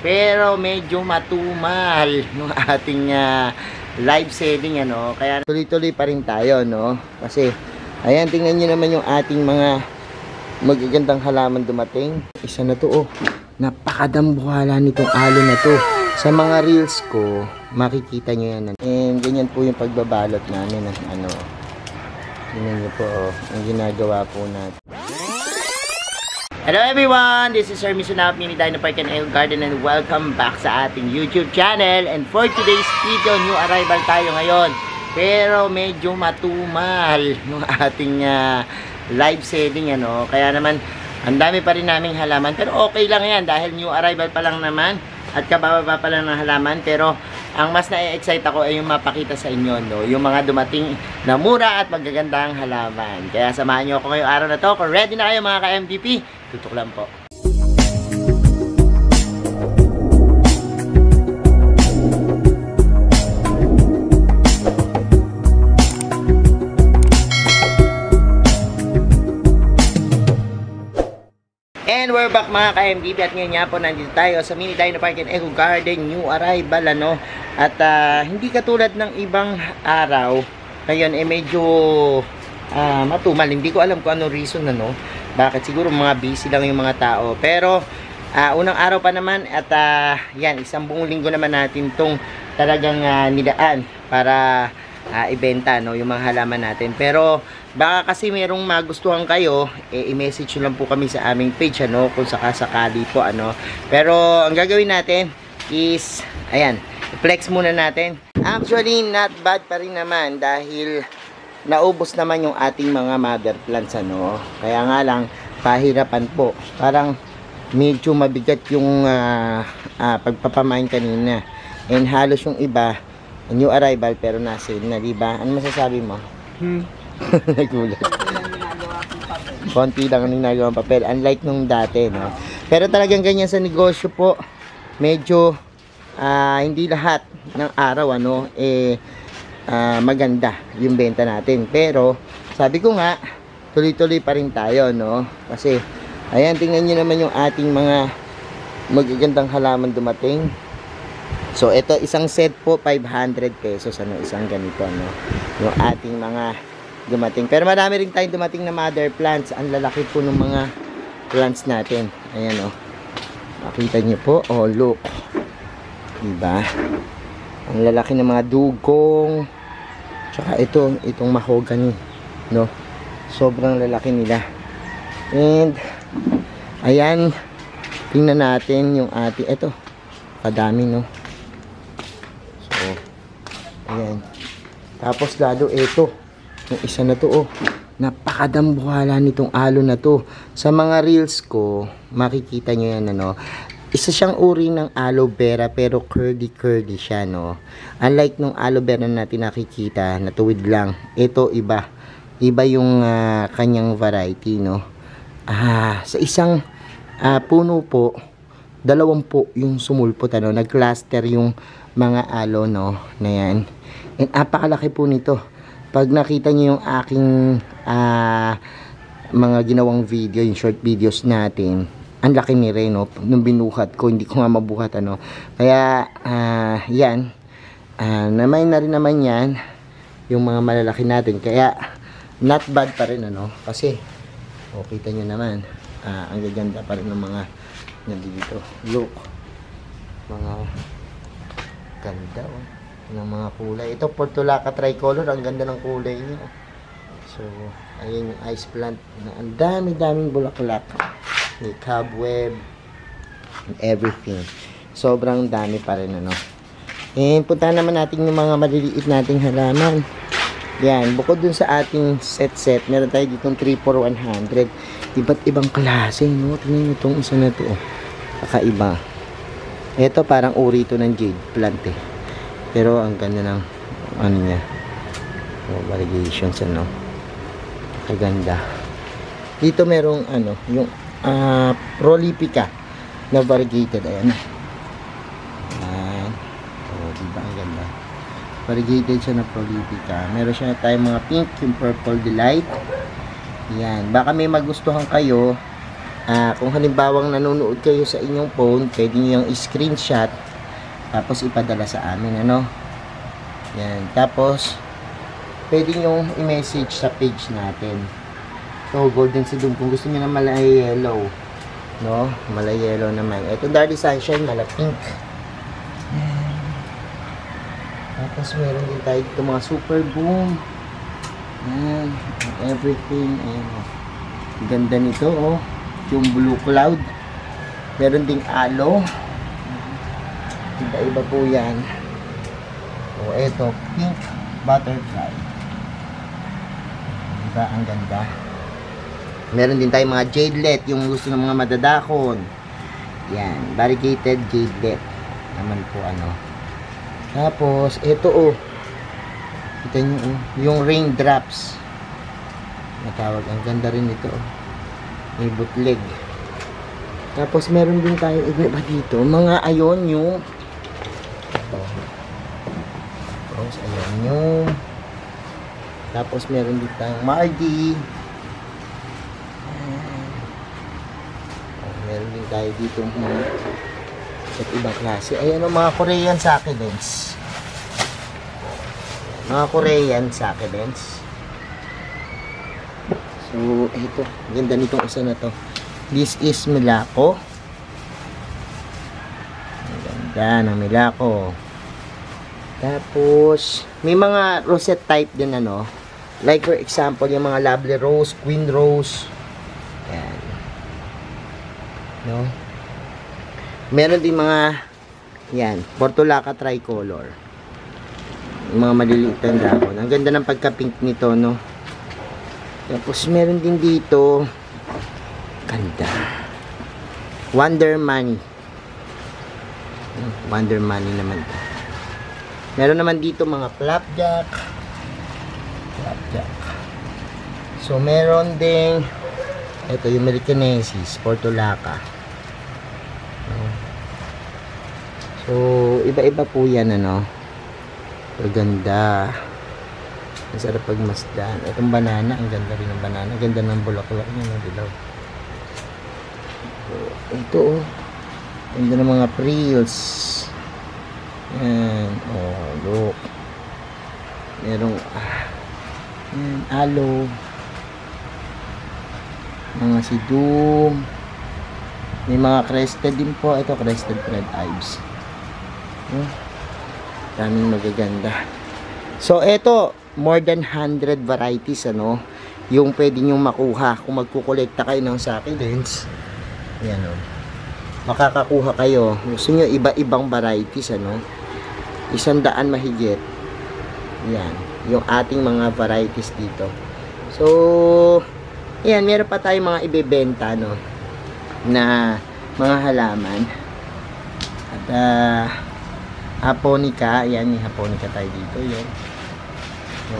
Pero medyo matumal yung ating live setting, ano. Kaya tuloy-tuloy pa rin tayo, no. Kasi, ayan, tingnan nyo naman yung ating mga magagandang halaman dumating. Isa na to, oh. Napakadambuhala nitong alo na to. Sa mga reels ko, makikita nyo yan. And ganyan po yung pagbabalot namin ng ano. Tingnan nyo po, oh, ang ginagawa po natin. Hello everyone! This is Sir Misunap, Mini Dino Park and Eco Garden, and welcome back sa ating YouTube channel. And for today's video, new arrival tayo ngayon. Pero medyo matumal yung ating live setting, ano. Kaya naman, ang dami pa rin naming halaman. Pero okay lang yan dahil new arrival pa lang naman. At kabababa pa lang ng halaman. Pero ang mas na-excite ako ay yung mapakita sa inyo, no? Yung mga dumating na mura at magagandang halaman. Kaya samahan nyo ako ngayong araw na to. Kung ready na kayo mga ka-MVP, tutok lang po. And we're back mga ka-MDB, at ngayon nga po nandito tayo sa Mini Dino Park and Eco Garden, new arrival, ano. At hindi katulad ng ibang araw, ngayon medyo matumal. Hindi ko alam kung ano reason, ano. Bakit? Siguro mga busy lang yung mga tao. Pero unang araw pa naman, at yan, isang buong linggo naman natin tong talagang nidaan para ibenta, no, yung mga halaman natin. Pero baka kasi merong magustuhan kayo, i-message lang po kami sa aming page, ano, kung sakasakali po, ano. Pero ang gagawin natin is, ayan, flex muna natin. Actually, not bad pa rin naman dahil naubos naman yung ating mga mother plants, ano. Kaya nga lang, pahirapan po. Parang medyo mabigat yung pagpapamain kanina. And halos yung iba, new arrival pero na-sale na, diba? Ano masasabi mo? Nagulat. Konti lang ang ginagawang papel, unlike nung dati, no? Pero talagang ganyan sa negosyo po. Medyo hindi lahat ng araw, ano, maganda yung benta natin. Pero sabi ko nga, tuloy-tuloy pa rin tayo, no? Kasi ayan, tingnan nyo naman yung ating mga magagandang halaman dumating. So ito, isang set po 500 pesos, ano, isang ganito, ano, yung ating mga dumating. Pero marami rin tayong dumating na mother plants. Ang lalaki po ng mga plants natin. Ayan, oh. Makita nyo po. Oh, look. Diba? Ang lalaki ng mga dugong. Tsaka itong mahogany, no? Sobrang lalaki nila. And ayan, tingnan natin yung ating, ito, kadami, no? So ayan. Tapos lalo ito, yung isa na to, oh, napakadambuhala nitong alo na to. Sa mga reels ko, makikita nyo yan, ano. Isa siyang uri ng aloe vera pero curly siya, no. Unlike nung aloe vera natin nakikita na tuwid lang, ito iba yung kanyang variety, no. Sa isang puno po, 2 po yung sumulpot, ano. Nag-cluster yung mga aloe, no, na yan. And apakalaki po nito. Pag nakita niyo yung aking mga ginawang video, yung short videos natin, ang laki ni Ray, no? Nung binuhat ko, hindi ko nga mabuhat, ano. Kaya yan, namay na rin naman yan yung mga malalaki natin. Kaya not bad pa rin, ano. Kasi kita nyo naman, ang gaganda pa rin ng mga nandito. Look, mga ganda, oh, ng mga kulay. Ito Portulaca tricolor, ang ganda ng kulay niya. So ayun yung ice plant na ang daming bulaklak, may cobweb and everything. Sobrang dami pa rin, ano. And puntahan naman natin yung mga maliliit nating halaman. Yan, bukod dun sa ating set, meron tayo ditong 3 for 100. Iba't ibang klase, no? Tingnan nyo itong isa na to, oh. Kakaiba. Ito parang uri ito ng jade plant, eh. Pero ang ganda ng ano niya, variations, ano. Kaganda. Dito merong ano, yung prolifica na variegated. Ayan. Diba ang ganda. Variegated siya na prolifica. Meron siya tayong mga pink, yung purple delight. Yan. Baka may magustuhan kayo Kung halimbawang nanonood kayo sa inyong phone, pwede nyo yung screenshot tapos ipadala sa amin, ano. Yan, tapos pwede nyo i-message sa page natin. So, Golden Sedum, kung gusto nyo na malay yellow, no, malay yellow naman. Ito, Darly Sunshine, mala pink. Tapos meron din tayo dito mga super boom. Ayan, everything. Ayan, oh. Ganda nito, oh. Yung blue cloud. Meron ding aloe. Iba-iba po yan. So, ito, pink butterfly. Diba, ang ganda. Meron din tayong mga jadelet, yung gusto ng mga madadakon. Yan, variegated jadelet. Naman po, ano. Tapos, ito, oh. Kita nyo, oh. Yung raindrops. Natawag, ang ganda rin ito, oh. May bootleg. Tapos, meron din tayo iba dito. Mga ayonyo. Tapos, ayonyo. Tapos, meron din tayong Mardi. Meron din tayo dito mga at ibang klase. Ayan ang mga Korean succulents. Mga Korean succulents. So, ito. Ganda nitong isa na to. This is Milako. Ang ganda ng Milako. Tapos, may mga rosette type din, ano. Like for example, yung mga lovely rose, queen rose. Ayan. No? Meron din mga yan, Portulaca tricolor. Yung mga maliliit na dahon. Ang ganda ng pagka-pink nito, no? Tapos meron din dito ganda. Wonder Money. Wonder Money naman to. Meron naman dito mga flapjack. Flapjack. So meron ding ito yung Americanesis, Portulaca. So, iba-iba po yan, ano. Ganda. Ang sarap pagmasdan. Itong banana, ang ganda rin ng banana. Ang ganda ng bulaklak niya, no, dilaw. So, ito, oh. Ang ganda ng mga frills. Yan. Oh, look. Merong, yan, aloe. Mga sidum. May mga crested din po. Ito, crested red ives. Daming magaganda. So, ito, more than 100 varieties, ano, yung pwede nyong makuha kung magkukolekta kayo ng succulents. Yan, o. Makakakuha kayo. Gusto nyo iba-ibang varieties, ano. 100 mahigit. Yan. Yung ating mga varieties dito. So, yan, meron pa tayong mga ibebenta, no, na mga halaman. At, Japonica, ayan, may Japonica tayo dito, yun. So,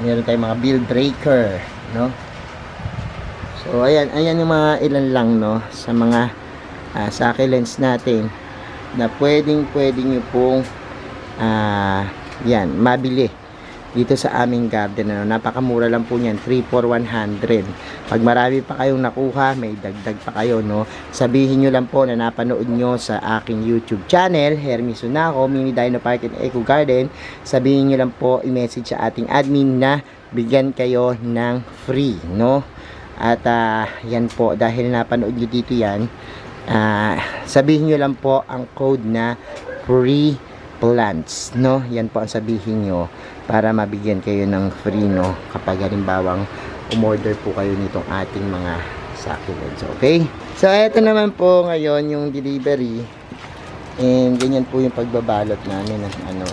meron tayong mga bill breaker, no? So, ayan yung mga ilan lang, no, sa mga succulents natin na pwedeng nyo pong yan, mabili dito sa aming garden, ano. Napakamura lang po niyan, 3 for 100. Pag marami pa kayong nakuha, may dagdag pa kayo, no. Sabihin nyo lang po na napanood nyo sa aking YouTube channel, Hermes Sunaco, Mini Dino Park and Eco Garden. Sabihin nyo lang po, i-message sa ating admin na bigyan kayo ng free, no. At yan po, dahil napanood nyo dito yan, sabihin nyo lang po ang code na free plants, no. Yan po ang sabihin nyo para mabigyan kayo ng free, no, kapag halimbawang umorder po kayo nitong ating mga succulents. Okay? So, ito naman po ngayon yung delivery. And ganyan po yung pagbabalot namin ng ano.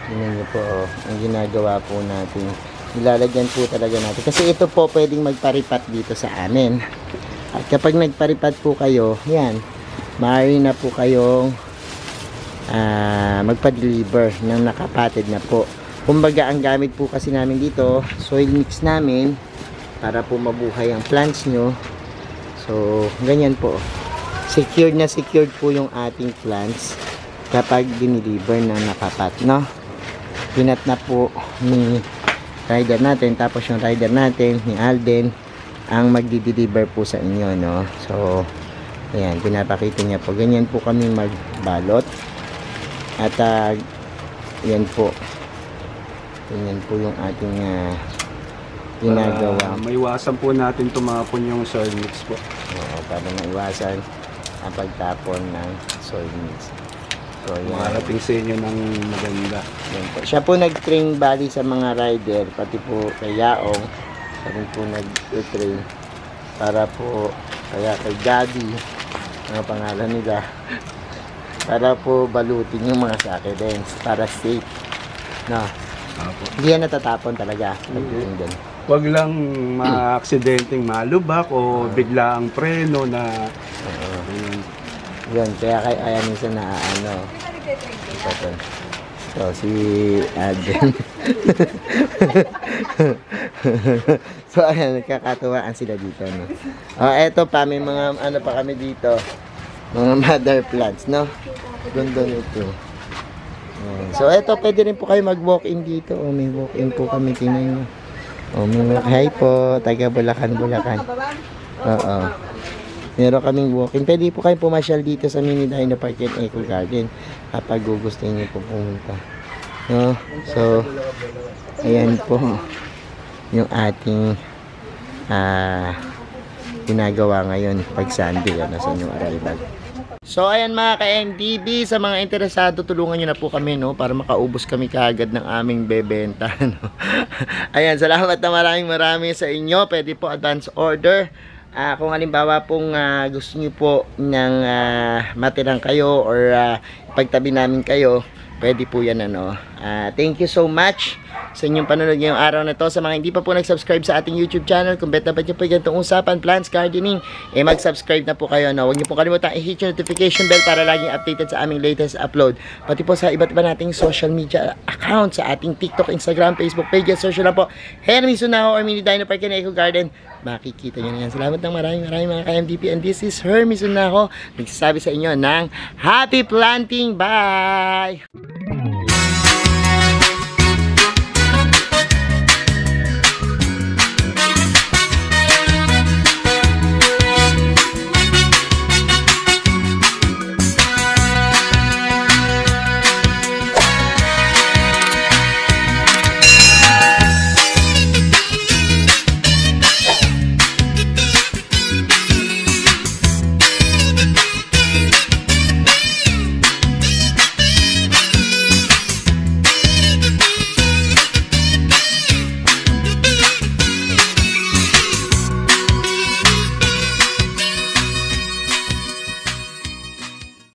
Ganyan nyo po, oh, ang ginagawa po natin. Nilalagyan po talaga natin. Kasi ito po pwedeng magparipat dito sa amin. At kapag nagparipat po kayo, yan, maaari na po kayong magpa-deliver ng nakapatid na po. Kumbaga, ang gamit po kasi namin dito, soil mix namin para po mabuhay ang plants nyo. So, ganyan po. Secured na secured po yung ating plants kapag dinideliver ng nakapat, no? Pinat na po ni rider natin, tapos yung rider natin ni Alden ang magdi-deliver po sa inyo, no? So, ayan, pinapakita niya po. Ganyan po kami magbalot. At, yan po. Ganyan po yung ating ginagawa. Maiwasan po natin tumapon yung soil mix po. Oo, para maiwasan ang pagtapon ng soil mix. So, yan. Marating sa inyo ng maganda. Yan po. Siya po nag-train bali sa mga rider, pati po kay Yaong. Siya rin po nag-train para po, kaya kay Gabi, ang pangalan nila, para po balutin yung mga sakidens para safe. No. Hindi yan natatapon talaga. Hindi. Huwag lang ma-aksidenteng malubak o bigla ang preno na yun, kaya ayan minsan na so si Adrian. So ayan, nagkakatuwaan sila dito, no? Eto pa, may mga pa kami dito, mga mother plants, no? Ganda nito. So eto, pwede rin po kayo mag-walk-in dito. May walk-in po kami, tingnan nyo. Hi po, taga Bulacan. Oo. Meron kaming walk-in. Pwede po kayo pumasyal dito sa Mini Dino Park and Eco Garden kapag gugustuhin niyo po pumunta. No? So, ayan po yung ating ginagawa ngayon pag Sunday sa inyong arrival. So ayan mga ka-MDB, sa mga interesado, tulungan nyo na po kami, no, para makaubos kami kaagad ng aming bebenta, no? Ayan, salamat na maraming sa inyo. Pwede po advance order. Kung halimbawa pong gusto nyo po ng matirang kayo or pagtabi namin kayo, pwede po yan, ano. Thank you so much sa inyong panonood ngayong araw na to. Sa mga hindi pa po nag-subscribe sa ating YouTube channel, kung bet na ba nyo po ganitong usapan, plants, gardening, mag-subscribe na po kayo, no? Huwag nyo po kalimutan i-hit yung notification bell para laging updated sa aming latest upload. Pati po sa iba't iba nating social media account, sa ating TikTok, Instagram, Facebook pages, search lang po Hermes Unaho or Mini Dino Park and Eco Garden. Makikita nyo na yan. Salamat ng maraming mga ka-MDP, and this is Hermes Unaho, nagsasabi sa inyo ng happy planting. Bye!